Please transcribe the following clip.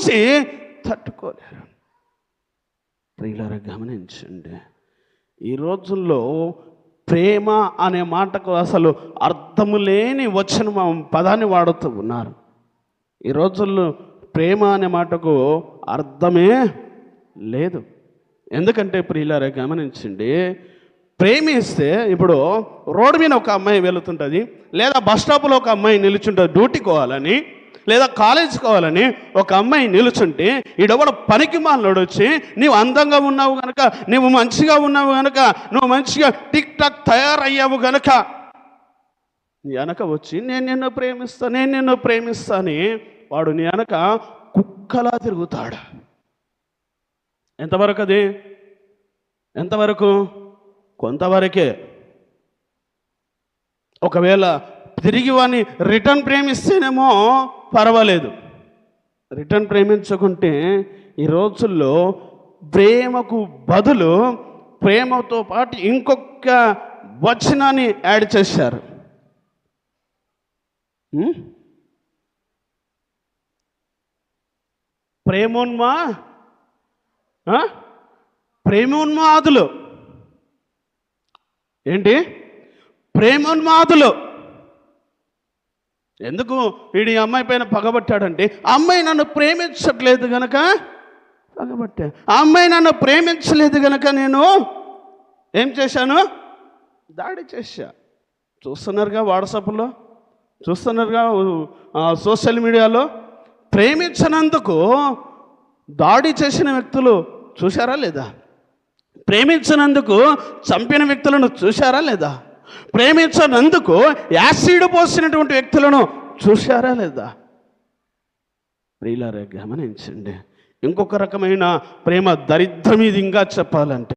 చూసి తట్టుకోలేరు. ప్రియులారా గమనించండి, ఈ రోజుల్లో ప్రేమ అనే మాటకు అసలు అర్థము లేని పదాన్ని వాడుతూ ఉన్నారు. ఈ రోజుల్లో ప్రేమ అనే మాటకు అర్థమే లేదు. ఎందుకంటే ప్రియులారా గమనించండి, ప్రేమిస్తే ఇప్పుడు రోడ్డు మీద ఒక అమ్మాయి వెళుతుంటుంది, లేదా బస్ స్టాప్లో ఒక అమ్మాయి నిలుచుంటుంది డ్యూటీకి పోవాలని, లేదా కాలేజీకి పోవాలని ఒక అమ్మాయి నిలుచుంటే ఈడొకడు పనికి మాలినోడు వచ్చి నీవు అందంగా ఉన్నావు కనుక, నువ్వు మంచిగా ఉన్నావు కనుక, నువ్వు మంచిగా టిక్ టాక్ తయారయ్యావు కనుక నీ వెనక వచ్చి నేను నిన్ను ప్రేమిస్తాని వాడు నీ వెనక కుక్కలా తిరుగుతాడు. ఎంతవరకు అది? ఎంతవరకు? కొంతవరకే. ఒకవేళ తిరిగి వాడిని రిటర్న్ ప్రేమిస్తేనేమో పర్వాలేదు. రిటర్న్ ప్రేమించుకుంటే ఈ రోజుల్లో ప్రేమకు బదులు ప్రేమతో పాటు ఇంకొక వచనాన్ని యాడ్ చేశారు. ప్రేమోన్మాదులు. ఏంటి? ప్రేమోన్మాదులు. ఎందుకు వీడి అమ్మాయి పైన పగబట్టాడంటే, అమ్మాయి నన్ను ప్రేమించట్లేదు గనక పగబట్టా. ఆ అమ్మాయి నన్ను ప్రేమించలేదు గనక నేను ఏం చేశాను? దాడి చేశా. చూస్తున్నారుగా, వాట్సాప్లో చూస్తున్నారుగా, సోషల్ మీడియాలో ప్రేమించినందుకు దాడి చేసిన వ్యక్తులు చూశారా లేదా? ప్రేమించినందుకు చంపిన వ్యక్తులను చూశారా లేదా? ప్రేమించినందుకు యాసిడ్ పోసినటువంటి వ్యక్తులను చూశారా లేదా? ప్రియులారా గమనించండి, ఇంకొక రకమైన ప్రేమ దరిద్రం ఇది. ఇంకా చెప్పాలంటే